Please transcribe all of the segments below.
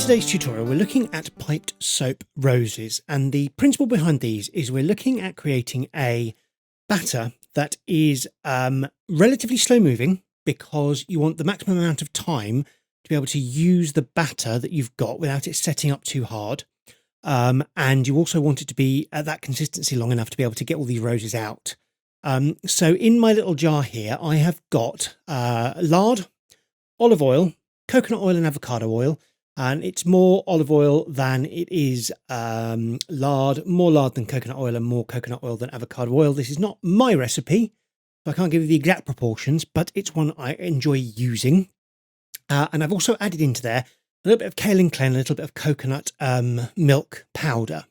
today's tutorial, we're looking at piped soap roses, and the principle behind these is we're looking at creating a batter that is relatively slow moving because you want the maximum amount of time to be able to use the batter that you've got without it setting up too hard. And you also want it to be at that consistency long enough to be able to get all these roses out. So in my little jar here, I have got lard, olive oil, coconut oil and avocado oil. And it's more olive oil than it is lard, more lard than coconut oil and more coconut oil than avocado oil. This is not my recipe, so I can't give you the exact proportions, but it's one I enjoy using. And I've also added into there a little bit of Kale and Clen, a little bit of coconut milk powder.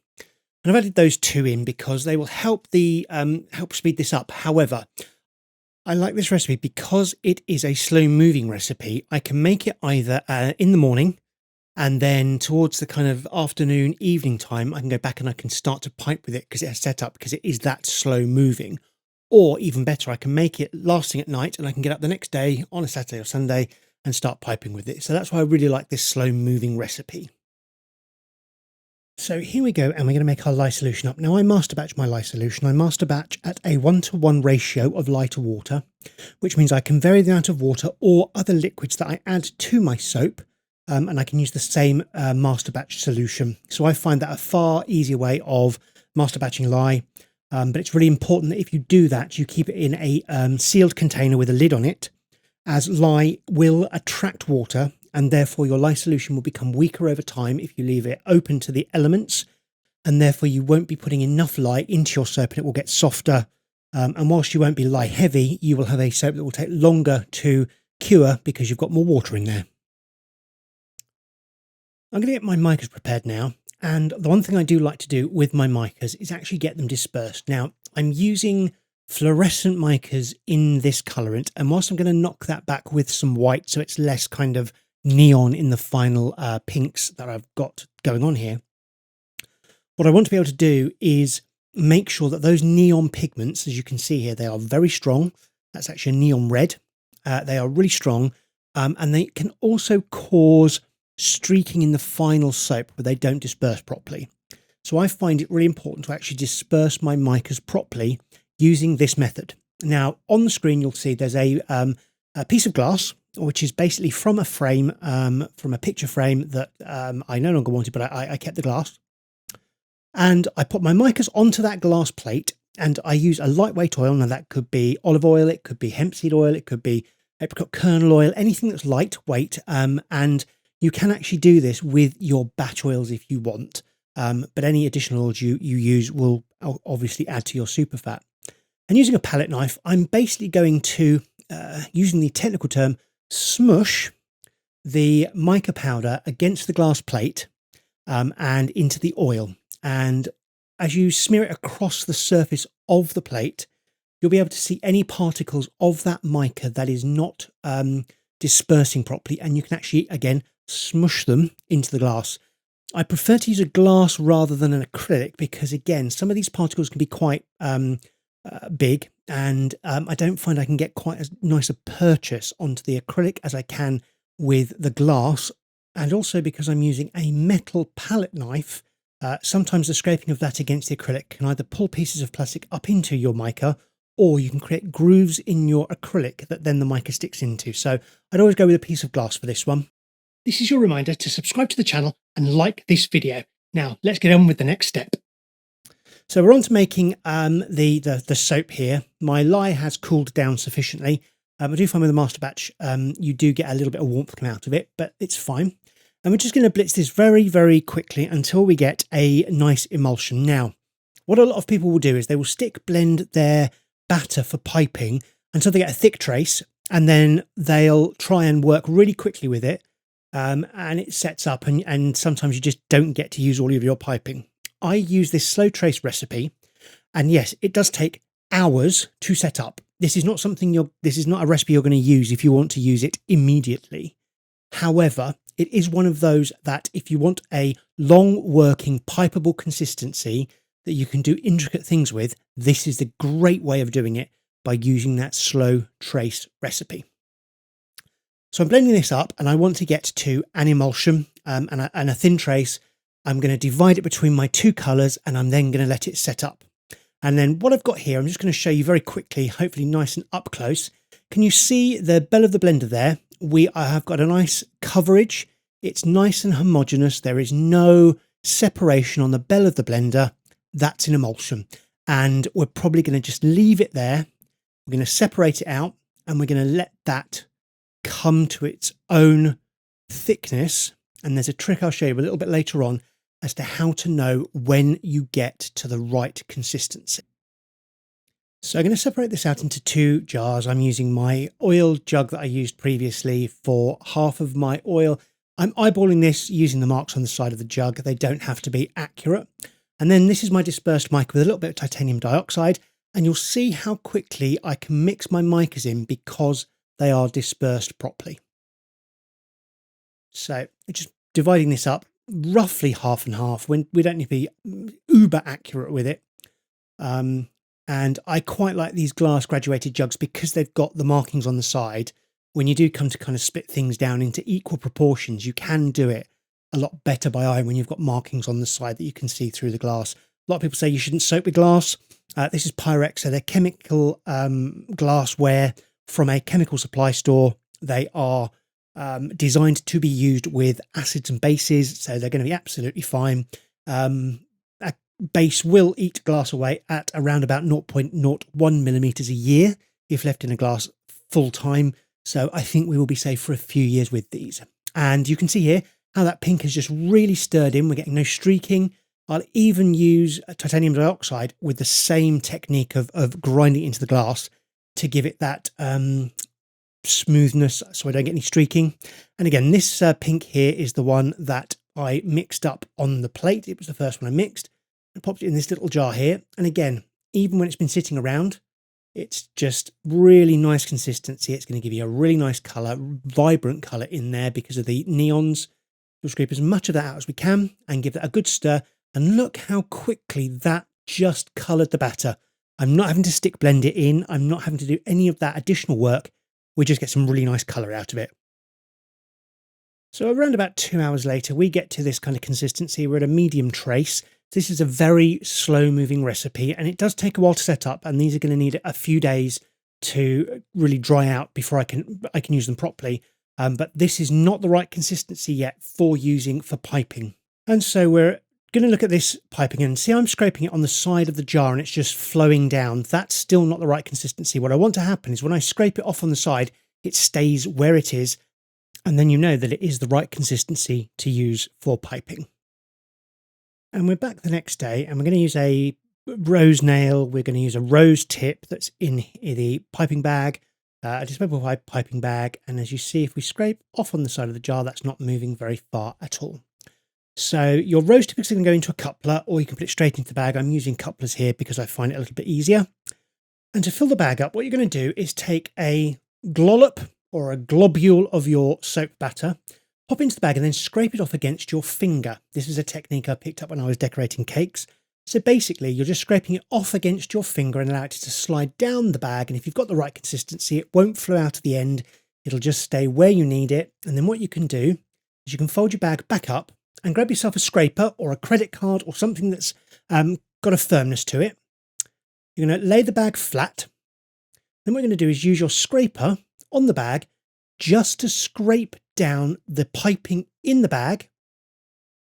And I've added those two in because they will help help speed this up. However, I like this recipe because it is a slow moving recipe. I can make it either in the morning, and then towards the kind of afternoon, evening time, I can go back and I can start to pipe with it because it has set up because it is that slow moving. Or even better, I can make it lasting at night and I can get up the next day on a Saturday or Sunday and start piping with it. So that's why I really like this slow moving recipe. So here we go, and we're going to make our lye solution up. Now I master batch my lye solution. I master batch at a 1-to-1 ratio of lye to water, which means I can vary the amount of water or other liquids that I add to my soap. And I can use the same master batch solution. So I find that a far easier way of master batching lye. But it's really important that if you do that, you keep it in a sealed container with a lid on it, as lye will attract water, and therefore your lye solution will become weaker over time if you leave it open to the elements, and therefore you won't be putting enough lye into your soap and it will get softer. And whilst you won't be lye heavy, you will have a soap that will take longer to cure because you've got more water in there. I'm going to get my micas prepared now, and the one thing I do like to do with my micas is actually get them dispersed. Now, I'm using fluorescent micas in this colorant, and whilst I'm going to knock that back with some white so it's less kind of neon in the final pinks that I've got going on here, what I want to be able to do is make sure that those neon pigments, as you can see here, they are very strong. That's actually a neon red. They are really strong, and they can also cause streaking in the final soap where they don't disperse properly. So I find it really important to actually disperse my micas properly using this method. Now on the screen you'll see there's a piece of glass, which is basically from a frame, from a picture frame that I no longer wanted, but I kept the glass. And I put my micas onto that glass plate, and I use a lightweight oil. Now that could be olive oil, it could be hemp seed oil, it could be apricot kernel oil, anything that's lightweight, and you can actually do this with your batch oils if you want, but any additional oils you use will obviously add to your super fat. And using a palette knife, I'm basically going to, using the technical term, smush the mica powder against the glass plate and into the oil. And as you smear it across the surface of the plate, you'll be able to see any particles of that mica that is not dispersing properly, and you can actually, again, smush them into the glass. I prefer to use a glass rather than an acrylic because, again, some of these particles can be quite big, and I don't find I can get quite as nice a purchase onto the acrylic as I can with the glass. And also because I'm using a metal palette knife, sometimes the scraping of that against the acrylic can either pull pieces of plastic up into your mica, or you can create grooves in your acrylic that then the mica sticks into. So I'd always go with a piece of glass for this one. This is your reminder to subscribe to the channel and like this video. Now, let's get on with the next step. So we're on to making the soap here. My lye has cooled down sufficiently. I do find with a master batch, you do get a little bit of warmth come out of it, but it's fine. And we're just going to blitz this very, very quickly until we get a nice emulsion. Now, what a lot of people will do is they will stick blend their batter for piping until they get a thick trace, and then they'll try and work really quickly with it. And it sets up, and sometimes you just don't get to use all of your piping. I use this slow trace recipe, and yes, it does take hours to set up. This is not something this is not a recipe you're going to use if you want to use it immediately. However, it is one of those that if you want a long working pipeable consistency that you can do intricate things with, this is the great way of doing it by using that slow trace recipe. So I'm blending this up and I want to get to an emulsion and a thin trace. I'm going to divide it between my two colours and I'm then going to let it set up. And then what I've got here, I'm just going to show you very quickly, hopefully nice and up close. Can you see the bell of the blender there? I have got a nice coverage. It's nice and homogeneous. There is no separation on the bell of the blender. That's an emulsion. And we're probably going to just leave it there. We're going to separate it out and we're going to let that come to its own thickness. And there's a trick I'll show you a little bit later on as to how to know when you get to the right consistency. So I'm going to separate this out into two jars. I'm using my oil jug that I used previously for half of my oil. I'm eyeballing this using the marks on the side of the jug. They don't have to be accurate. And then this is my dispersed mica with a little bit of titanium dioxide. And you'll see how quickly I can mix my micas in because they are dispersed properly. So just dividing this up roughly half and half. When we don't need to be uber accurate with it. And I quite like these glass graduated jugs because they've got the markings on the side. When you do come to kind of split things down into equal proportions, you can do it a lot better by eye when you've got markings on the side that you can see through the glass. A lot of people say you shouldn't soak with glass. This is Pyrex, so they're chemical glassware from a chemical supply store. They are designed to be used with acids and bases, so they're going to be absolutely fine. A base will eat glass away at around about 0.01 millimeters a year if left in a glass full time. So I think we will be safe for a few years with these. And you can see here how that pink has just really stirred in. We're getting no streaking. I'll even use titanium dioxide with the same technique of grinding it into the glass to give it that smoothness so I don't get any streaking. And again, this pink here is the one that I mixed up on the plate. It was the first one I mixed. I popped it in this little jar here. And again, even when it's been sitting around, it's just really nice consistency. It's going to give you a really nice colour, vibrant colour in there because of the neons. We'll scrape as much of that out as we can and give that a good stir. And look how quickly that just coloured the batter. I'm not having to stick blend it in. I'm not having to do any of that additional work. We just get some really nice colour out of it. So around about 2 hours later, we get to this kind of consistency. We're at a medium trace. This is a very slow moving recipe and it does take a while to set up, and these are going to need a few days to really dry out before I can use them properly. But this is not the right consistency yet for using for piping. And so we're going to look at this piping and see I'm scraping it on the side of the jar and it's just flowing down. That's still not the right consistency. What I want to happen is when I scrape it off on the side, it stays where it is. And then you know that it is the right consistency to use for piping. And we're back the next day and we're going to use a rose nail. We're going to use a rose tip that's in the piping bag, a disposable piping bag. And as you see, if we scrape off on the side of the jar, that's not moving very far at all. So your rose tip is going to go into a coupler, or you can put it straight into the bag. I'm using couplers here because I find it a little bit easier. And to fill the bag up, what you're going to do is take a glollop or a globule of your soap batter, pop into the bag and then scrape it off against your finger. This is a technique I picked up when I was decorating cakes. So basically, you're just scraping it off against your finger and allow it to slide down the bag. And if you've got the right consistency, it won't flow out at the end. It'll just stay where you need it. And then what you can do is you can fold your bag back up and grab yourself a scraper or a credit card or something that's got a firmness to it. You're going to lay the bag flat. Then what you're going to do is use your scraper on the bag just to scrape down the piping in the bag,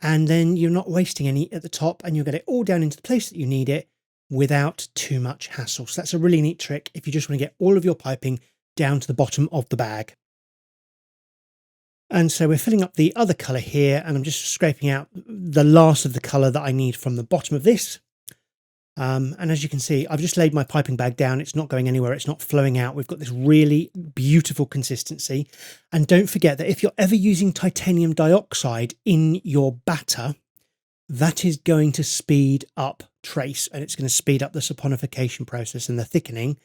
and then you're not wasting any at the top and you'll get it all down into the place that you need it without too much hassle. So that's a really neat trick if you just want to get all of your piping down to the bottom of the bag. And so we're filling up the other colour here, and I'm just scraping out the last of the colour that I need from the bottom of this. And as you can see, I've just laid my piping bag down. It's not going anywhere. It's not flowing out. We've got this really beautiful consistency. And don't forget that if you're ever using titanium dioxide in your batter, that is going to speed up trace, and it's going to speed up the saponification process and the thickening.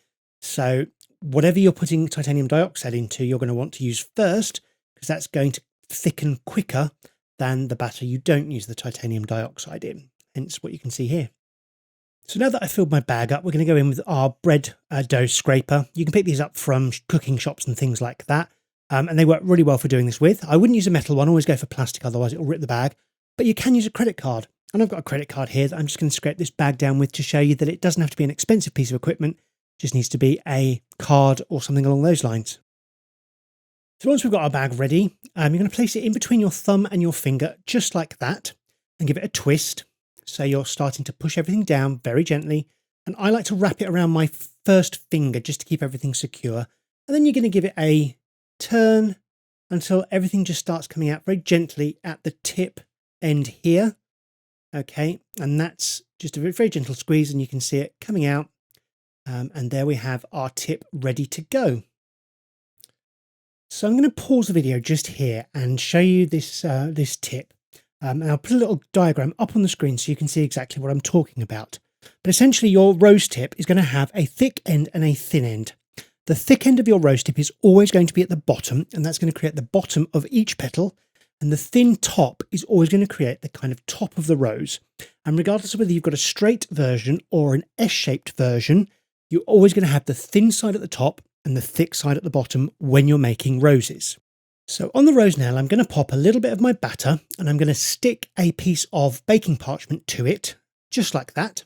So whatever you're putting titanium dioxide into, you're going to want to use first, because that's going to thicken quicker than the batter you don't use the titanium dioxide in. Hence what you can see here. So now that I've filled my bag up, we're going to go in with our bread dough scraper. You can pick these up from cooking shops and things like that. And they work really well for doing this with. I wouldn't use a metal one, always go for plastic, otherwise it'll rip the bag. But you can use a credit card. And I've got a credit card here that I'm just going to scrape this bag down with to show you that it doesn't have to be an expensive piece of equipment. It just needs to be a card or something along those lines. So once we've got our bag ready, you're going to place it in between your thumb and your finger, just like that, and give it a twist. So you're starting to push everything down very gently. And I like to wrap it around my first finger just to keep everything secure. And then you're going to give it a turn until everything just starts coming out very gently at the tip end here. Okay, and that's just a very, very gentle squeeze, and you can see it coming out. And there we have our tip ready to go. So I'm going to pause the video just here and show you this this tip. And I'll put a little diagram up on the screen so you can see exactly what I'm talking about. But essentially your rose tip is going to have a thick end and a thin end. The thick end of your rose tip is always going to be at the bottom, and that's going to create the bottom of each petal. And the thin top is always going to create the kind of top of the rose. And regardless of whether you've got a straight version or an S-shaped version, you're always going to have the thin side at the top and the thick side at the bottom when you're making roses. So on the rose nail, I'm going to pop a little bit of my batter, and I'm going to stick a piece of baking parchment to it, just like that.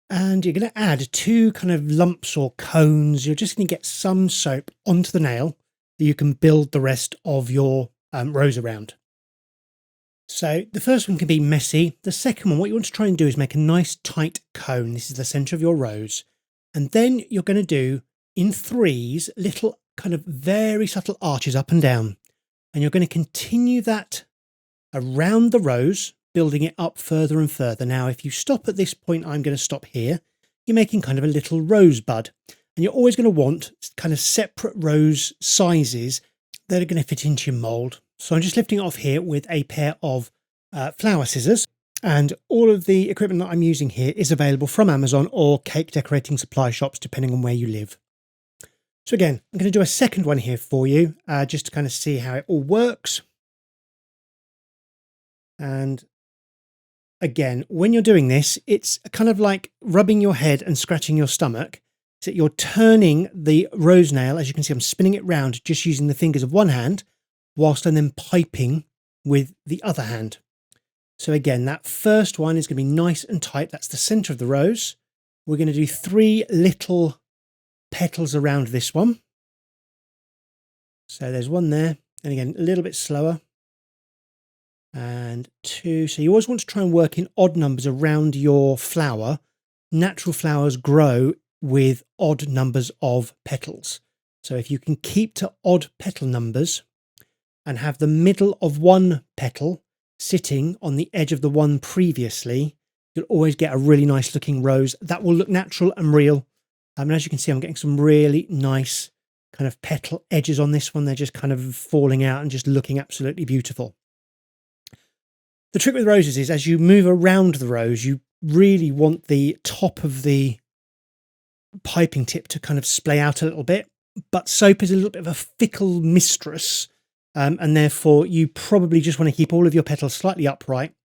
And you're going to add 2 kind of lumps or cones. You're just going to get some soap onto the nail that you can build the rest of your rose around. So the first one can be messy. The second one, what you want to try and do is make a nice tight cone. This is the center of your rose. And then you're going to do in 3s little kind of very subtle arches up and down. And you're going to continue that around the rose, building it up further and further. Now, if you stop at this point, I'm going to stop here. You're making kind of a little rosebud. And you're always going to want kind of separate rose sizes that are going to fit into your mold. So I'm just lifting it off here with a pair of flower scissors. And all of the equipment that I'm using here is available from Amazon or cake decorating supply shops, depending on where you live. So again, I'm going to do a second one here for you, just to kind of see how it all works. And again, when you're doing this, it's kind of like rubbing your head and scratching your stomach. So you're turning the rose nail, as you can see, I'm spinning it round just using the fingers of one hand, whilst I'm then piping with the other hand. So again, that first one is going to be nice and tight. That's the center of the rose. We're going to do 3 little petals around this one. So there's 1 there, and again, a little bit slower. And 2. So you always want to try and work in odd numbers around your flower. Natural flowers grow with odd numbers of petals. So if you can keep to odd petal numbers and have the middle of one petal sitting on the edge of the one previously, you'll always get a really nice looking rose that will look natural and real. And as you can see, I'm getting some really nice kind of petal edges on this one. They're just kind of falling out and just looking absolutely beautiful. The trick with roses is as you move around the rose, you really want the top of the piping tip to kind of splay out a little bit. But soap is a little bit of a fickle mistress. And therefore, you probably just want to keep all of your petals slightly upright.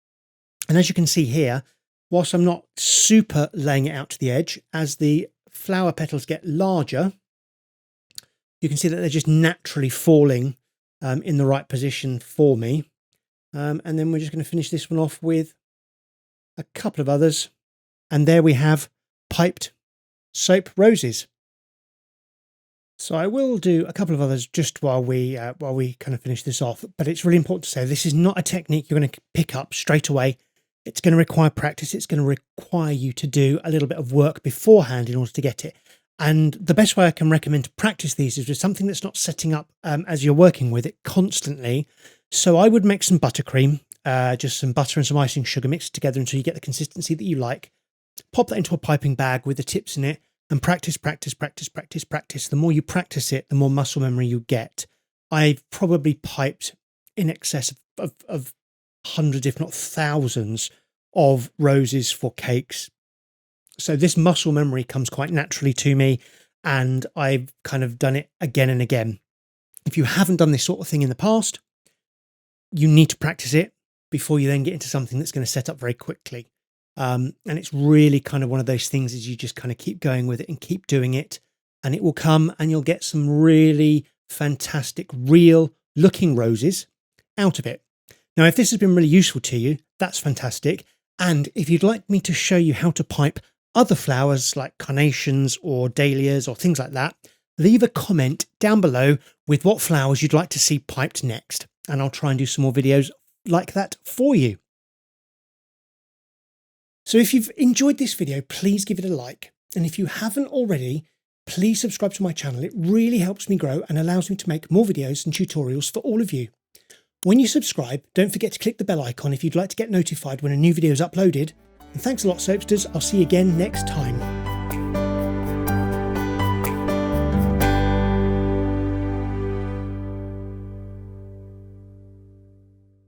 And as you can see here, whilst I'm not super laying it out to the edge, as the flower petals get larger, you can see that they're just naturally falling in the right position for me. And then we're just going to finish this one off with a couple of others. And there we have piped soap roses. So I will do a couple of others just while we kind of finish this off. But it's really important to say this is not a technique you're going to pick up straight away. It's going to require practice. It's going to require you to do a little bit of work beforehand in order to get it. And the best way I can recommend to practice these is with something that's not setting up as you're working with it constantly. So I would make some buttercream, just some butter and some icing sugar, mix it together until you get the consistency that you like. Pop that into a piping bag with the tips in it and practice, practice, practice, practice, practice. The more you practice it, the more muscle memory you get. I've probably piped in excess of hundreds, if not thousands, of roses for cakes. So this muscle memory comes quite naturally to me, and I've kind of done it again and again. If you haven't done this sort of thing in the past, you need to practice it before you then get into something that's going to set up very quickly. And it's really kind of one of those things is you just kind of keep going with it and keep doing it, and it will come and you'll get some really fantastic, real looking roses out of it. Now, if this has been really useful to you, that's fantastic. And if you'd like me to show you how to pipe other flowers like carnations or dahlias or things like that, leave a comment down below with what flowers you'd like to see piped next. And I'll try and do some more videos like that for you. So if you've enjoyed this video, please give it a like. And if you haven't already, please subscribe to my channel. It really helps me grow and allows me to make more videos and tutorials for all of you. When you subscribe, don't forget to click the bell icon if you'd like to get notified when a new video is uploaded. And thanks a lot, Soapsters. I'll see you again next time.